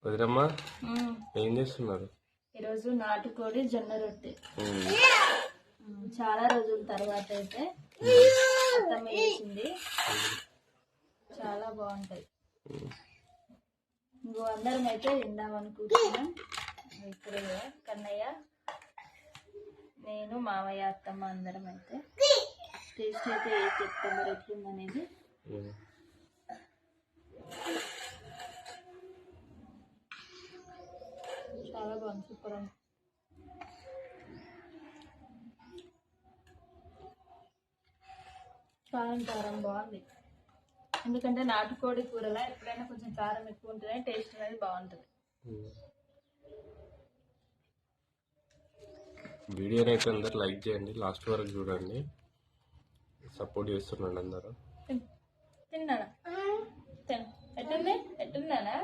వదినమ్మా ఏం చేస్తున్నారు? ఈరోజు నాటుకోడి జొన్న రొట్టె. చాలా రోజుల తర్వాత అయితే అత్తమ్మ చేసింది. చాలా బాగుంటాయి. ఇంకో అందరం అయితే తిందామని కూర్చున్నాం. ఇక్కడ కన్నయ్య, నేను, మామయ్య, అత్తమ్మ అందరం అయితే టేస్ట్ అయితే చెప్తాం మరి ఎట్లుందనేది. చాలా బాగుంది, సూపర్ ఉంది. కారం కారం బాగుంది. ఎందుకంటే నాటుకోడి కూరలో ఎప్పుడైనా కొంచెం కారం ఎక్కువ ఉంటేనే టేస్ట్ అనేది బాగుంటుంది. వీడియోని అయితే అందరు లైక్ చేయండి, లాస్ట్ వరకు చూడండి, సపోర్ట్ చేస్తున్నాండి అందరూ. తిన్నానా? ఎట్టుంది ఎట్టున్నానా?